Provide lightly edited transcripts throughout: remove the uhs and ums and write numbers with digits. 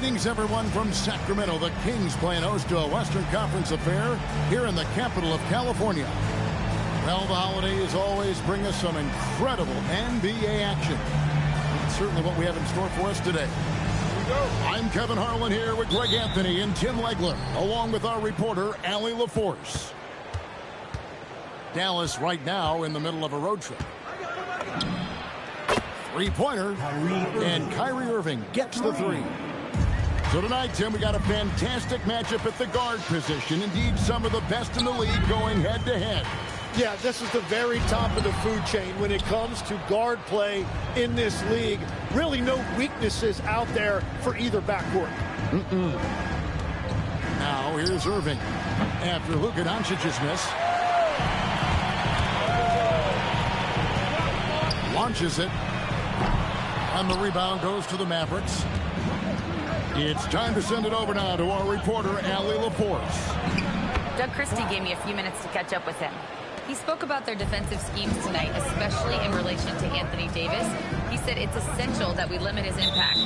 Greetings, everyone, from Sacramento. The Kings playing host to a Western Conference affair here in the capital of California. Well, the holidays always bring us some incredible NBA action. That's certainly what we have in store for us today. I'm Kevin Harlan here with Greg Anthony and Tim Legler, along with our reporter, Allie LaForce. Dallas right now in the middle of a road trip. Three-pointer, and Kyrie Irving gets the three. So tonight, Tim, we got a fantastic matchup at the guard position. Indeed, some of the best in the league going head-to-head. Yeah, this is the very top of the food chain when it comes to guard play in this league. Really no weaknesses out there for either backcourt. Now, here's Irving. After Luka Doncic's miss. Launches it. And the rebound goes to the Mavericks. It's time to send it over now to our reporter, Allie LaForce. Doug Christie gave me a few minutes to catch up with him. He spoke about their defensive schemes tonight, especially in relation to Anthony Davis. He said it's essential that we limit his impact.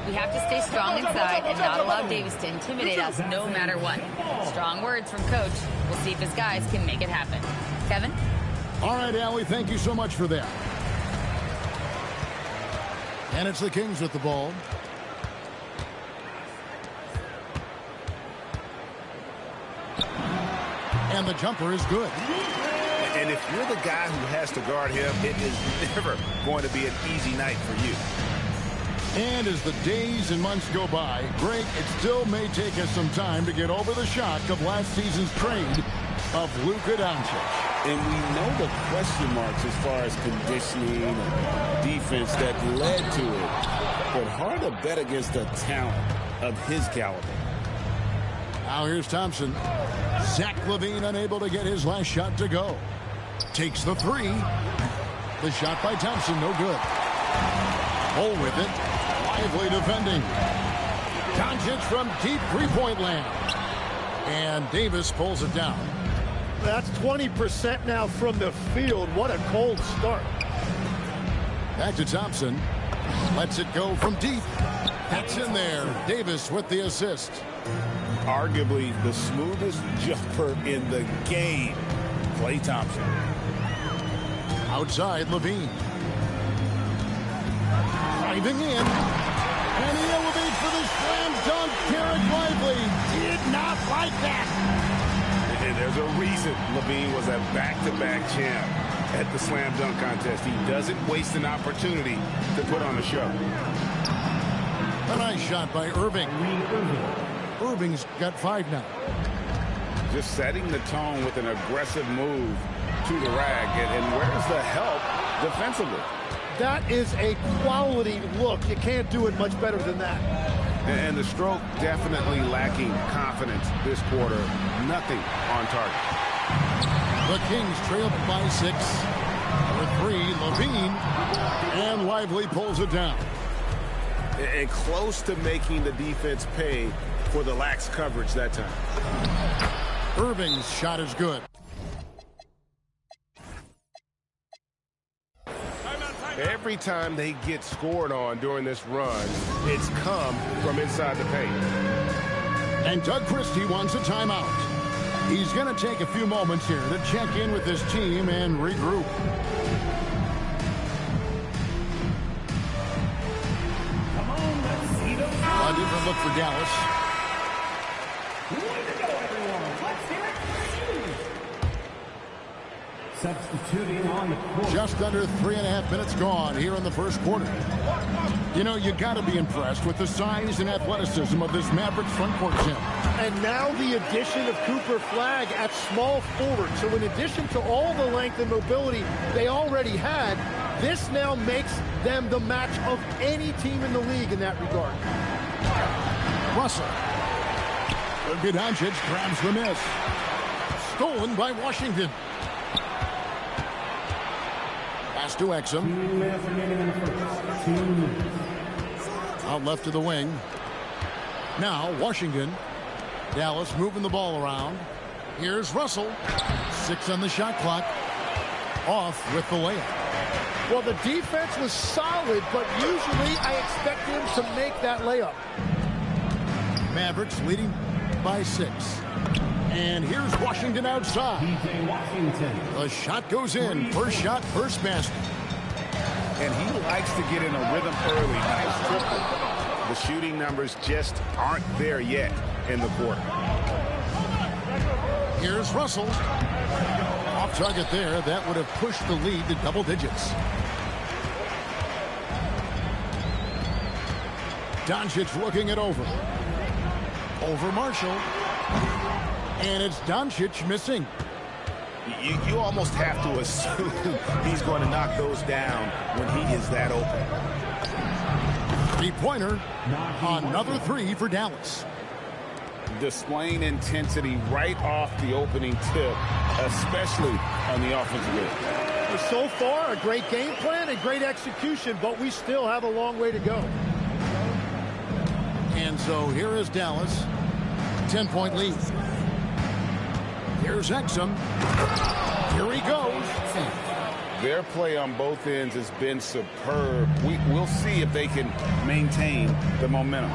We have to stay strong inside and not allow Davis to intimidate us no matter what. Strong words from Coach. We'll see if his guys can make it happen. Kevin? All right, Allie, thank you so much for that. And it's the Kings with the ball. And the jumper is good. And if you're the guy who has to guard him, it is never going to be an easy night for you. And as the days and months go by, Greg, it still may take us some time to get over the shock of last season's trade of Luka Doncic. And we know the question marks as far as conditioning and defense that led to it. But hard to bet against the talent of his caliber. Now here's Thompson. Zach LaVine unable to get his last shot to go. Takes the three. The shot by Thompson, no good. Hole with it. Lively defending. Doncic from deep three-point land. And Davis pulls it down. That's 20% now from the field. What a cold start. Back to Thompson. Lets it go from deep. That's in there. Davis with the assist. Arguably the smoothest jumper in the game. Klay Thompson. Outside, LaVine. Driving in. And he elevates for the slam dunk. Derek Lively did not like that. And there's a reason LaVine was a back-to-back champ at the slam dunk contest. He doesn't waste an opportunity to put on a show. A nice shot by Irving. Irving's got 5 now. Just setting the tone with an aggressive move to the rack. And where's the help defensively? That is a quality look. You can't do it much better than that. And the stroke definitely lacking confidence this quarter. Nothing on target. The Kings trail by 6. For 3, LaVine. And Lively pulls it down. And close to making the defense pay for the lax coverage that time. Irving's shot is good. Every time they get scored on during this run, it's come from inside the paint. And Doug Christie wants a timeout. He's going to take a few moments here to check in with his team and regroup. A different look for Dallas. Substituting on the court. Just under 3.5 minutes gone here in the first quarter. You know, you got to be impressed with the size and athleticism of this Mavericks front court, Tim. And now the addition of Cooper Flagg at small forward. So in addition to all the length and mobility they already had, this now makes them the match of any team in the league in that regard. Russell. Luka Doncic grabs the miss. Stolen by Washington. Pass to Exum. Out left to the wing. Now Washington. Dallas moving the ball around. Here's Russell. 6 on the shot clock. Off with the layup. Well, the defense was solid, but usually I expect him to make that layup. Mavericks leading by 6. And here's Washington outside. PJ Washington. The shot goes in. First shot, first basket. And he likes to get in a rhythm early. Nice triple. The shooting numbers just aren't there yet in the quarter. Here's Russell. Off target there. That would have pushed the lead to double digits. Doncic looking it over. Over Marshall. And it's Doncic missing. You almost have to assume he's going to knock those down when he is that open. Three-pointer. Another 3 for Dallas. Displaying intensity right off the opening tip, especially on the offensive end. So far, a great game plan and great execution, but we still have a long way to go. And so here is Dallas. 10-point lead. Here's Exum. Here he goes. Their play on both ends has been superb. We'll see if they can maintain the momentum.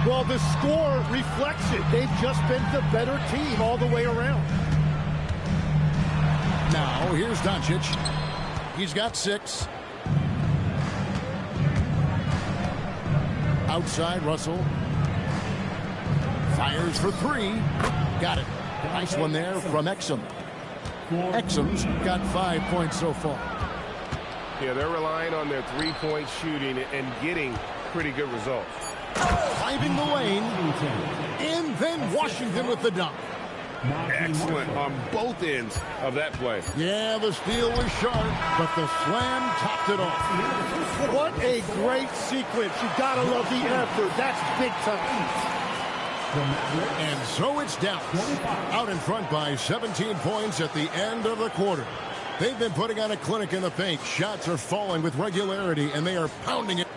Well, the score reflects it. They've just been the better team all the way around. Now, here's Doncic. He's got 6. Outside, Russell. Fires for 3. Got it. Nice one there from Exum. Exum's got 5 points so far. Yeah, they're relying on their three-point shooting and getting pretty good results. Driving the lane. And then Washington with the dunk. Excellent on both ends of that play. Yeah, the steal was sharp, but the slam topped it off. What a great sequence. You gotta love the effort. That's big time. And so it's Dallas out in front by 17 points at the end of the quarter. They've been putting on a clinic in the paint. Shots are falling with regularity, and they are pounding it.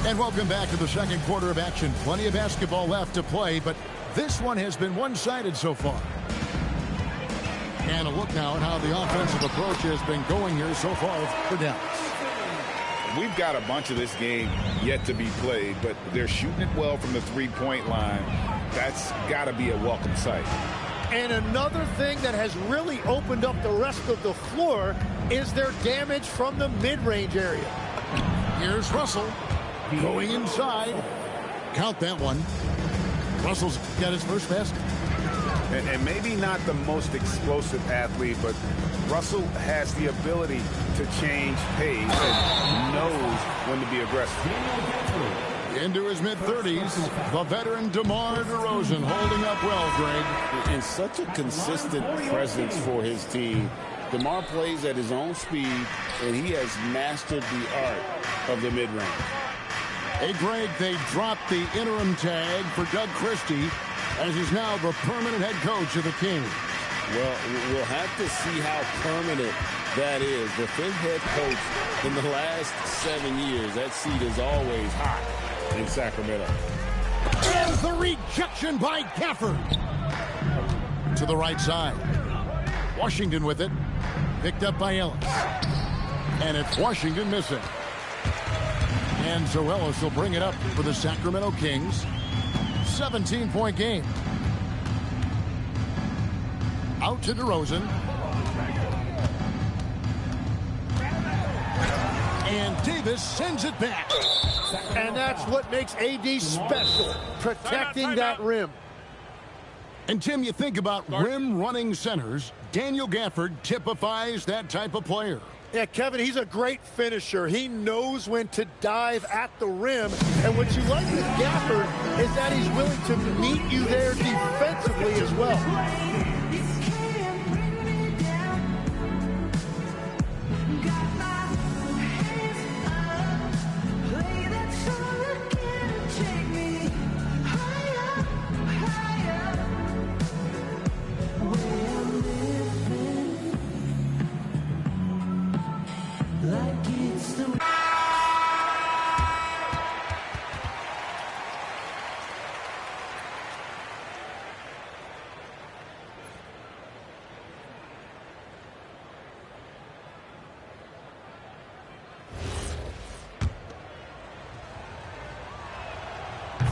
And welcome back to the second quarter of action. Plenty of basketball left to play, but this one has been one-sided so far. And a look now at how the offensive approach has been going here so far for Dallas. We've got a bunch of this game yet to be played, but they're shooting it well from the three-point line. That's got to be a welcome sight. And another thing that has really opened up the rest of the floor is their damage from the mid-range area. Here's Russell going inside. Count that one. Russell's got his first basket. And maybe not the most explosive athlete, but Russell has the ability to change pace and knows when to be aggressive. Into his mid-30s, the veteran DeMar DeRozan holding up well, Greg. And such a consistent presence for his team. DeMar plays at his own speed, and he has mastered the art of the mid-range. Hey, Greg, they dropped the interim tag for Doug Christie, as he's now the permanent head coach of the Kings. Well, we'll have to see how permanent that is. The fifth head coach in the last 7 years, that seat is always hot in Sacramento. And the rejection by Gafford. To the right side. Washington with it. Picked up by Ellis. And it's Washington missing. And so Ellis will bring it up for the Sacramento Kings. 17-point game. Out to DeRozan. And Davis sends it back. And that's what makes AD special, protecting that rim. And Tim, you think about rim-running centers, Daniel Gafford typifies that type of player. Yeah, Kevin, he's a great finisher. He knows when to dive at the rim. And what you like with Gafford is that he's willing to meet you there defensively as well.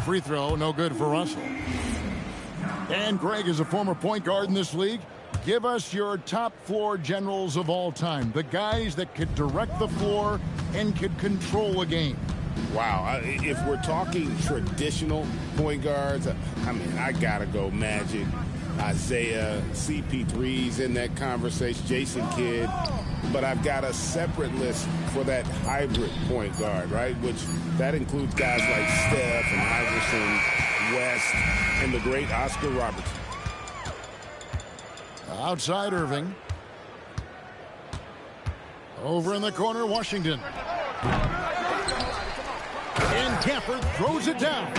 Free throw, no good for Russell. And Greg is a former point guard in this league. Give us your top floor generals of all time. The guys that could direct the floor and could control a game. Wow. If we're talking traditional point guards, I mean, I got to go Magic, Isaiah, CP3's in that conversation, Jason Kidd. But I've got a separate list for that hybrid point guard, right? Which that includes guys like Steph and Iverson, West, and the great Oscar Robertson. Outside Irving. Over in the corner, Washington. And Gafford throws it down.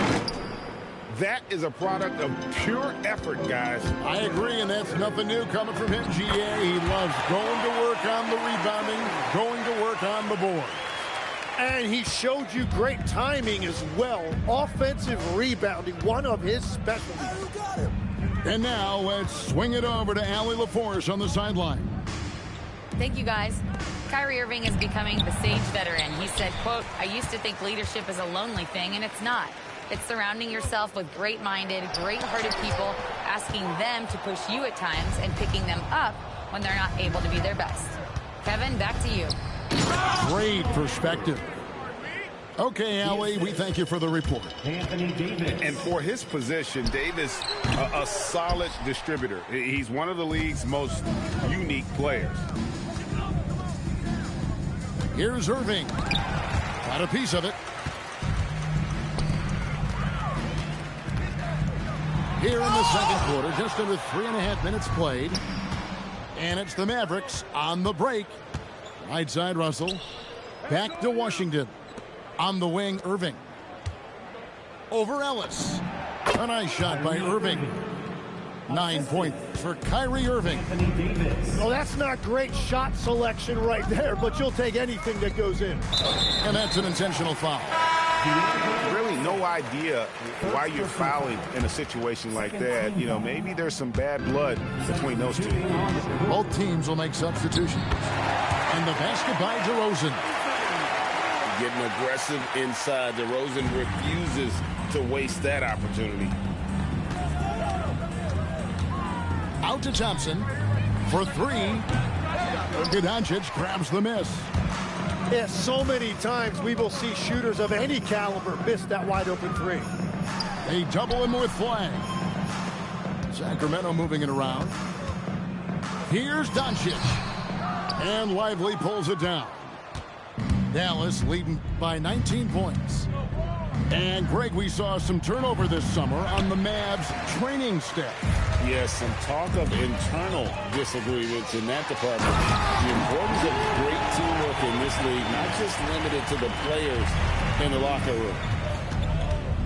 That is a product of pure effort, guys. I agree, and that's nothing new coming from him, GA. He loves going to work on the rebounding, going to work on the board. And he showed you great timing as well. Offensive rebounding, one of his specialties. And now let's swing it over to Allie LaForce on the sideline. Thank you, guys. Kyrie Irving is becoming the sage veteran. He said, quote, "I used to think leadership is a lonely thing, and it's not. It's surrounding yourself with great-minded, great-hearted people, asking them to push you at times and picking them up when they're not able to be their best." Kevin, back to you. Great perspective. Okay, Allie, we thank you for the report. Anthony Davis. And for his position, Davis, a solid distributor. He's one of the league's most unique players. Here's Irving. Got a piece of it. Here in the second quarter, just under 3.5 minutes played. And it's the Mavericks on the break. Right side, Russell. Back to Washington. On the wing, Irving. Over Ellis. A nice shot by Irving. 9 points for Kyrie Irving. Anthony Davis. Oh, that's not great shot selection right there, but you'll take anything that goes in. And that's an intentional foul. Really no idea why you're fouling in a situation like that. You know, maybe there's some bad blood between those two. Both teams will make substitutions. And the basket by DeRozan. Getting aggressive inside. DeRozan refuses to waste that opportunity. Out to Thompson for three. Doncic grabs the miss. Yeah, so many times we will see shooters of any caliber miss that wide open three. They double him with Flag. Sacramento moving it around. Here's Doncic. And Lively pulls it down. Dallas leading by 19 points. And Greg, we saw some turnover this summer on the Mavs training staff. Yes, some talk of internal disagreements in that department. The importance of great teamwork in this league, not just limited to the players in the locker room.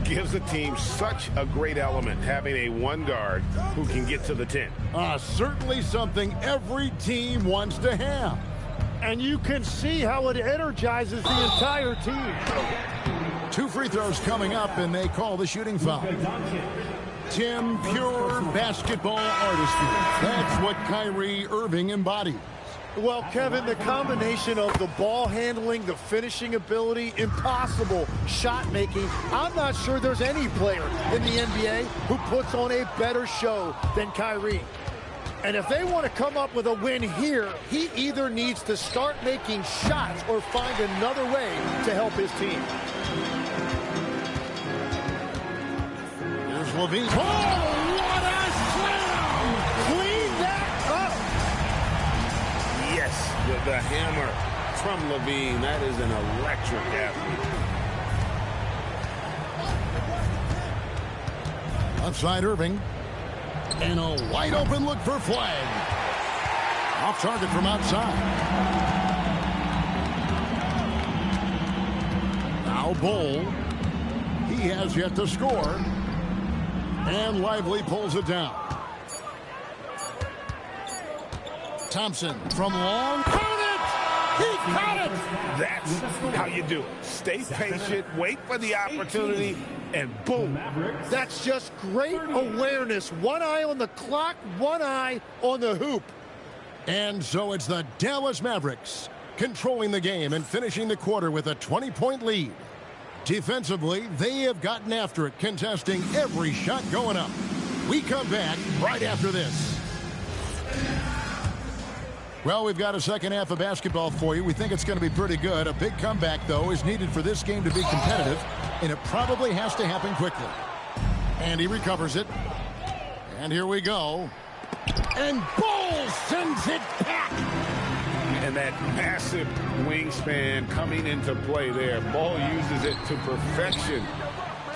Gives the team such a great element having a one guard who can get to the 10. Certainly something every team wants to have. And you can see how it energizes the entire team. 2 free throws coming up, and they call the shooting foul. Tim, pure basketball artistry. That's what Kyrie Irving embodies. Well, Kevin, the combination of the ball handling, the finishing ability, impossible shot making. I'm not sure there's any player in the NBA who puts on a better show than Kyrie. And if they want to come up with a win here, he either needs to start making shots or find another way to help his team. Here's Levine. Oh, what a slam! Clean that up! Yes, with the hammer from Levine. That is an electric athlete. Outside Irving. And a wide open look for Flag. Off target from outside. Now Bull. He has yet to score. And Lively pulls it down. Thompson from long. Count it! He caught it! That's how you do it. Stay patient, wait for the opportunity, and boom. That's just great awareness. One eye on the clock, one eye on the hoop. And so it's the Dallas Mavericks controlling the game and finishing the quarter with a 20-point lead. Defensively, they have gotten after it, contesting every shot going up. We come back right after this. Well, we've got a second half of basketball for you. We think it's going to be pretty good. A big comeback, though, is needed for this game to be competitive, and it probably has to happen quickly. And he recovers it. And here we go. And Ball sends it back. And that massive wingspan coming into play there. Ball uses it to perfection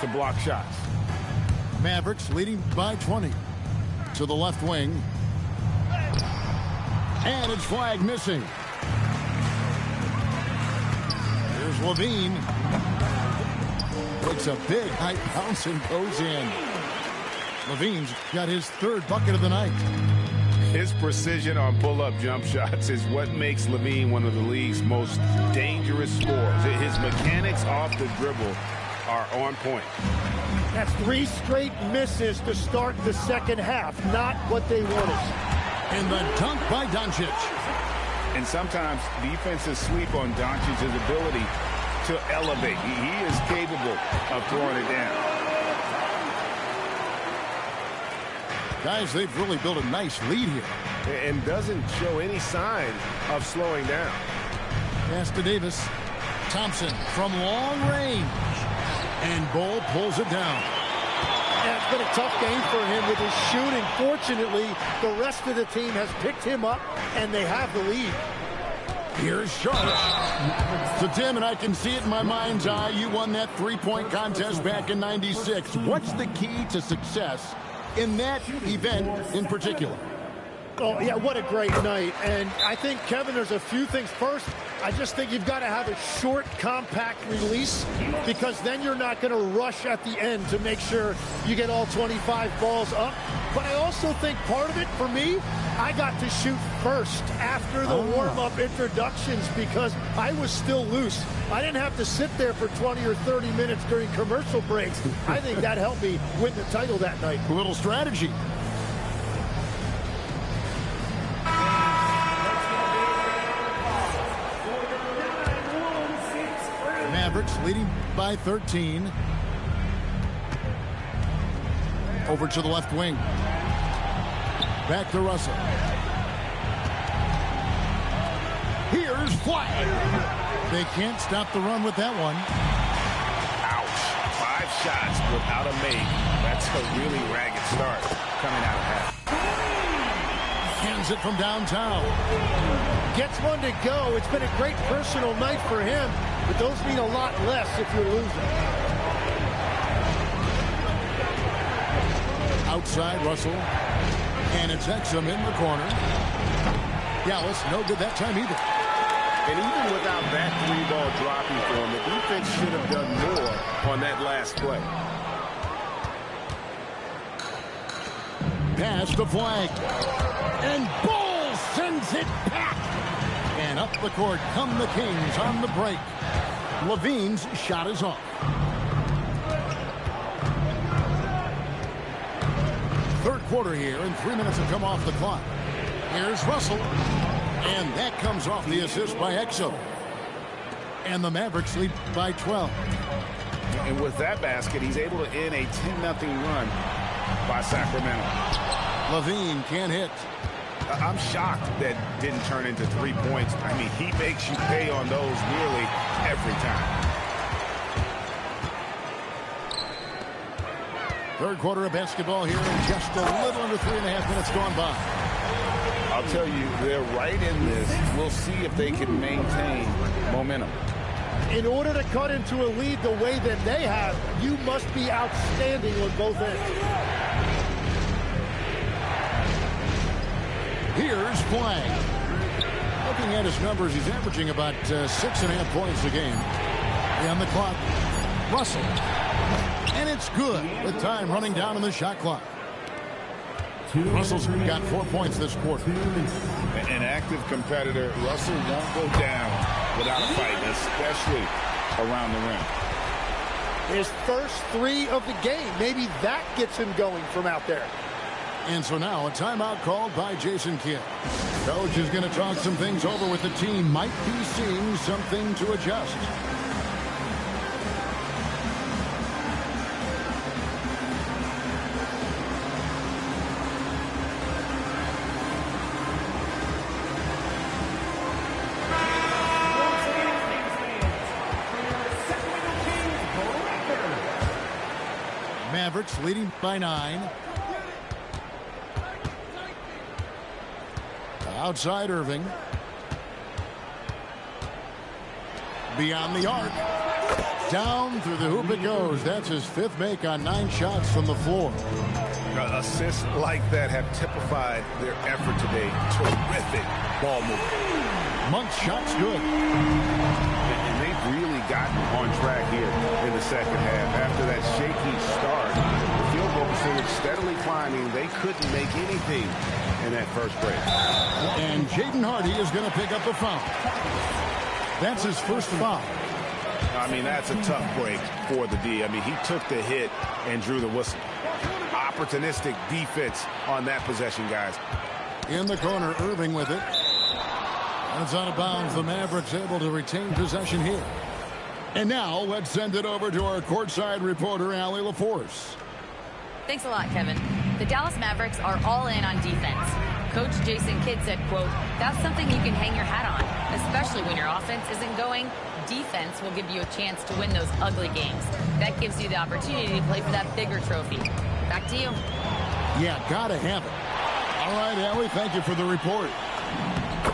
to block shots. Mavericks leading by 20 to the left wing. And it's flag missing. Here's Levine. Takes a big high bounce and goes in. Levine's got his third bucket of the night. His precision on pull-up jump shots is what makes Levine one of the league's most dangerous scorers. His mechanics off the dribble are on point. That's 3 straight misses to start the second half. Not what they wanted. And the dunk by Doncic. And sometimes defenses sleep on Doncic's ability to elevate. He is capable of throwing it down. Guys, they've really built a nice lead here. And doesn't show any sign of slowing down. Pass to Davis. Thompson from long range. And Ball pulls it down. And it's been a tough game for him with his shooting. Fortunately, the rest of the team has picked him up, and they have the lead. Here's Charlotte. So, Tim, and I can see it in my mind's eye, you won that three-point contest back in '96. What's the key to success in that event in particular? Oh, yeah, what a great night. And I think, Kevin, there's a few things. First, I just think you've got to have a short, compact release, because then you're not going to rush at the end to make sure you get all 25 balls up. But I also think part of it, for me, I got to shoot first after the warm-up introductions because I was still loose. I didn't have to sit there for 20 or 30 minutes during commercial breaks. I think that helped me win the title that night. A little strategy. Mavericks leading by 13. Over to the left wing. Back to Russell. Here's Flag. They can't stop the run with that one. Ouch. 5 shots without a make. That's a really ragged start coming out of half. Hands it from downtown. Gets one to go. It's been a great personal night for him, but those mean a lot less if you're losing. Outside Russell. And it's Exum in the corner. Dallas no good that time either. And even without that 3-ball dropping for him, the defense should have done more on that last play. Pass to Flag. And Ball sends it back. And up the court come the Kings on the break. Levine's shot is off. Third quarter here, and 3 minutes have come off the clock. Here's Russell. And that comes off the assist by Exum. And the Mavericks lead by 12. And with that basket, he's able to end a 10-0 run by Sacramento. Levine can't hit. I'm shocked that didn't turn into 3 points. I mean, he makes you pay on those nearly every time. Third quarter of basketball here, and just a little under 3.5 minutes gone by. I'll tell you, they're right in this. We'll see if they can maintain momentum. In order to cut into a lead the way that they have, you must be outstanding on both ends. Here's Flag. Looking at his numbers, he's averaging about 6.5 points a game. On the clock, Russell. And it's good with time running down on the shot clock. Russell's got 4 points this quarter. An active competitor. Russell won't go down without a fight, especially around the rim. His first 3 of the game. Maybe that gets him going from out there. And so now a timeout called by Jason Kidd. Coach is going to talk some things over with the team. Might be seeing something to adjust. Mavericks leading by 9. Outside Irving. Beyond the arc. Down through the hoop it goes. That's his 5th make on 9 shots from the floor. Assists like that have typified their effort today. Terrific ball movement. Monk's shot's good. And they've really gotten on track here in the second half. After that shaky start, the field goal percentage steadily climbing. They couldn't make anything in that first break. And Jaden Hardy is going to pick up the foul. That's his first foul. I mean, that's a tough break for the D. I mean, he took the hit and drew the whistle. Opportunistic defense on that possession, guys. In the corner, Irving with it. It's out of bounds. The Mavericks able to retain possession here. And now let's send it over to our courtside reporter, Allie LaForce. Thanks a lot, Kevin. The Dallas Mavericks are all in on defense. Coach Jason Kidd said, quote, "That's something you can hang your hat on, especially when your offense isn't going. Defense will give you a chance to win those ugly games. That gives you the opportunity to play for that bigger trophy." Back to you. Yeah, gotta have it. All right, Allie, thank you for the report.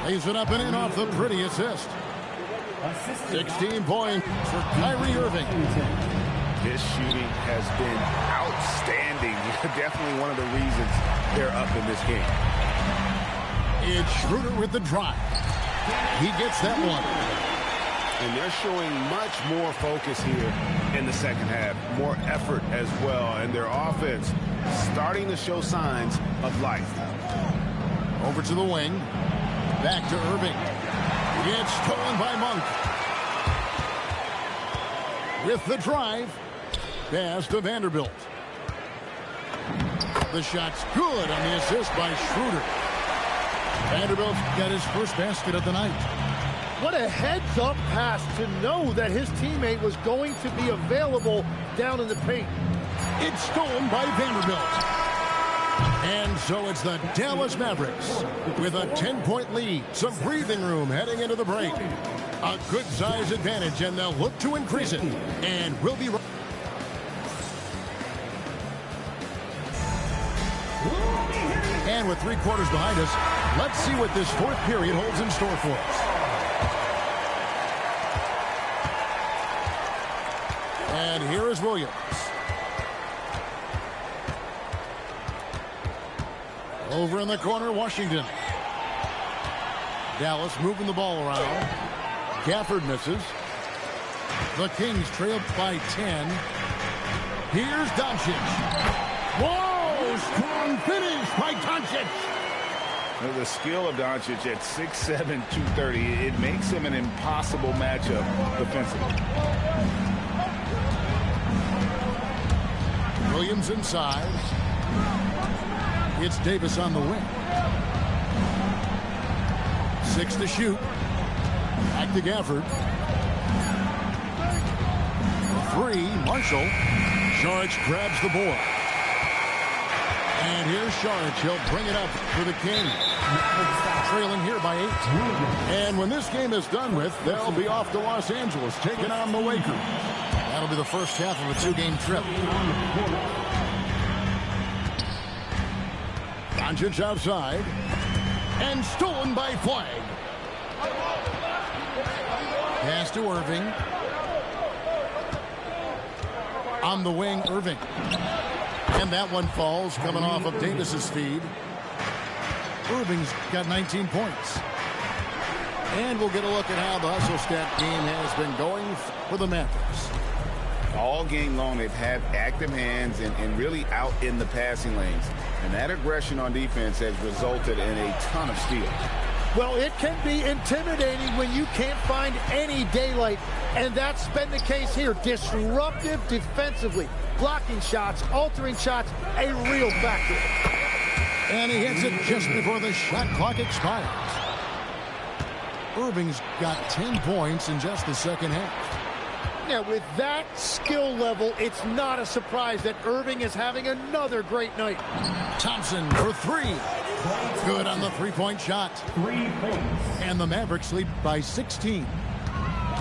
Lays it up and in off the pretty assist. 16 points for Kyrie Irving. His shooting has been outstanding. Definitely one of the reasons they're up in this game. It's Schroeder with the drive. He gets that one. And they're showing much more focus here in the second half. More effort as well. And their offense starting to show signs of life. Over to the wing. Back to Irving. It's stolen by Monk. With the drive. Pass to Vanderbilt. The shot's good on the assist by Schroeder. Vanderbilt's got his first basket of the night. What a heads-up pass to know that his teammate was going to be available down in the paint. It's stolen by Vanderbilt. And so it's the Dallas Mavericks with a 10-point lead. Some breathing room heading into the break. A good size advantage, and they'll look to increase it. And we'll be right. And with 3 quarters behind us, let's see what this 4th period holds in store for us. And here is Williams. Over in the corner, Washington. Dallas moving the ball around. Gafford misses. The Kings trail by 10. Here's Doncic. Whoa! Strong finish by Doncic. The skill of Doncic at 6'7", 230, it makes him an impossible matchup defensively. Williams inside. It's Davis on the wing. 6 to shoot. Back to Gafford. 3, Marshall. Saric grabs the board. And here's Saric. He'll bring it up for the Kings. Trailing here by 8. And when this game is done with, they'll be off to Los Angeles, taking on the Lakers. That'll be the first half of a 2-game trip. Doncic outside. And stolen by Flag. Pass to Irving. On the wing, Irving. And that one falls, coming off of Davis's feed. Irving's got 19 points. And we'll get a look at how the hustle stat game has been going for the Mavericks. All game long, they've had active hands and really out in the passing lanes. And that aggression on defense has resulted in a ton of steals. Well, it can be intimidating when you can't find any daylight, and that's been the case here. Disruptive defensively, blocking shots, altering shots, a real factor. And he hits it just before the shot clock expires. Irving's got 10 points in just the second half. Now, with that skill level, it's not a surprise that Irving is having another great night. Thompson for 3. Good on the 3-point shot. 3 points. And the Mavericks lead by 16.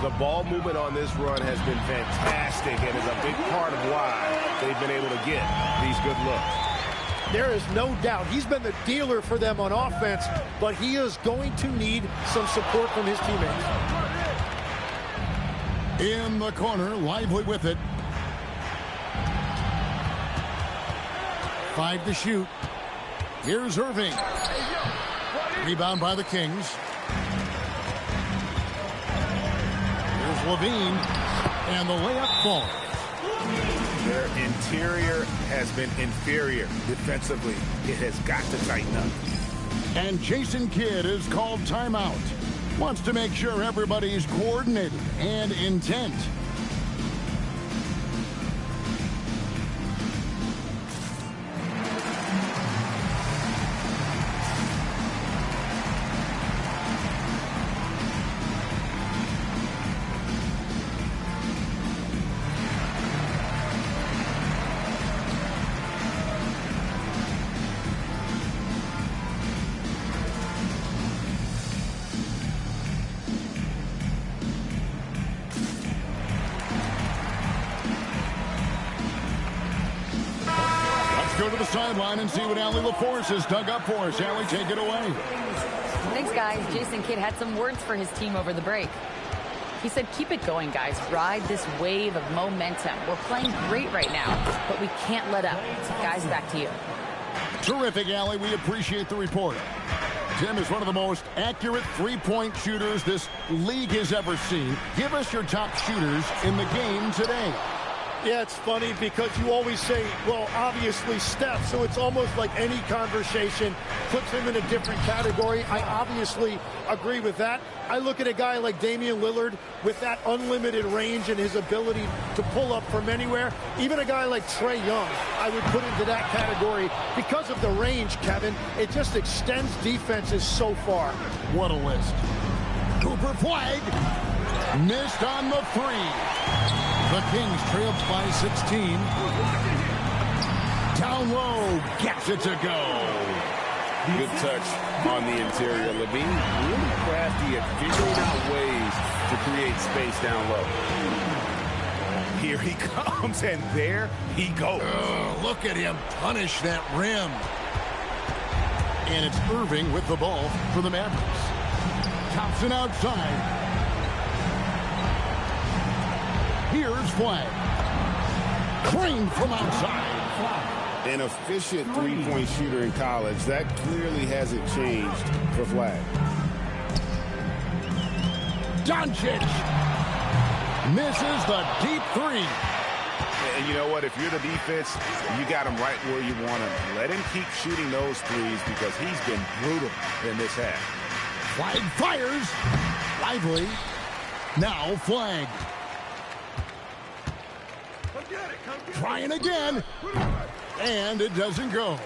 The ball movement on this run has been fantastic and is a big part of why they've been able to get these good looks. There is no doubt he's been the dealer for them on offense, but he is going to need some support from his teammates. In the corner, Lively with it. 5 to shoot. Here's Irving. Rebound by the Kings. Here's Levine. And the layup falls. Their interior has been inferior defensively. It has got to tighten up. And Jason Kidd is called timeout. Wants to make sure everybody's coordinated and intent. Go to the sideline and see what Allie LaForce has dug up for us. Allie, take it away. Thanks, guys. Jason Kidd had some words for his team over the break. He said, keep it going, guys. Ride this wave of momentum. We're playing great right now, but we can't let up. Guys, back to you. Terrific, Allie. We appreciate the report. Tim is one of the most accurate three-point shooters this league has ever seen. Give us your top shooters in the game today. Yeah, it's funny because you always say, well, obviously Steph, so it's almost like any conversation puts him in a different category. I obviously agree with that. I look at a guy like Damian Lillard with that unlimited range and his ability to pull up from anywhere. Even a guy like Trae Young, I would put into that category because of the range, Kevin. It just extends defenses so far. What a list. Cooper Flag missed on the three. The Kings trailed by 16. Down low, gets it to go. Good touch on the interior. Levine really crafty at figuring out ways to create space down low. Here he comes, and there he goes. Look at him punish that rim. And it's Irving with the ball for the Mavericks. Thompson outside. Here's Flag. Crane from outside. An efficient three-point shooter in college. That clearly hasn't changed for Flag. Doncic misses the deep three. And you know what? If you're the defense, you got him right where you want him. Let him keep shooting those threes because he's been brutal in this half. Flag fires. Lively. Now Flag. Trying again. And it doesn't go.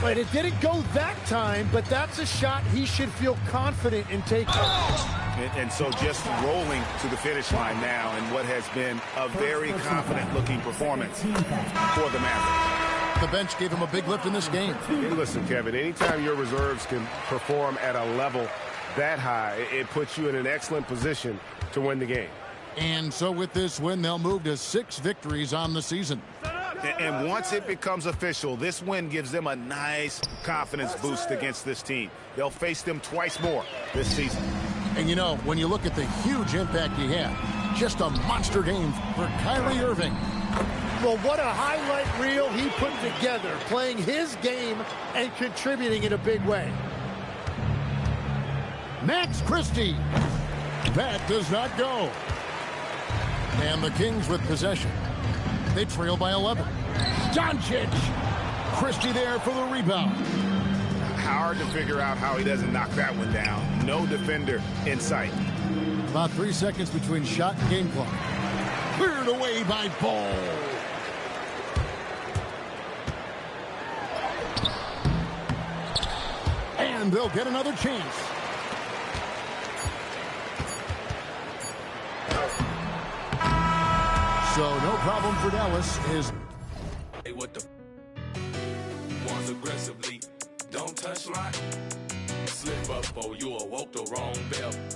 But it didn't go that time, but that's a shot he should feel confident in taking. And so just rolling to the finish line now in what has been a very confident-looking performance for the Mavericks. The bench gave him a big lift in this game. Hey, listen, Kevin, anytime your reserves can perform at a level that high, it puts you in an excellent position to win the game. And so with this win, they'll move to 6 victories on the season. And once it becomes official, this win gives them a nice confidence boost against this team. They'll face them twice more this season. And you know, when you look at the huge impact he had, just a monster game for Kyrie Irving. Well, what a highlight reel he put together, playing his game and contributing in a big way. Max Christie. That does not go. And the Kings with possession. They trail by 11. Doncic. Christie there for the rebound. Hard to figure out how he doesn't knock that one down. No defender in sight. About 3 seconds between shot and game clock. Cleared away by Ball. And they'll get another chance. So no problem for Dallas. Hey, what the ones aggressively don't touch my slip up or you awoke the wrong bell.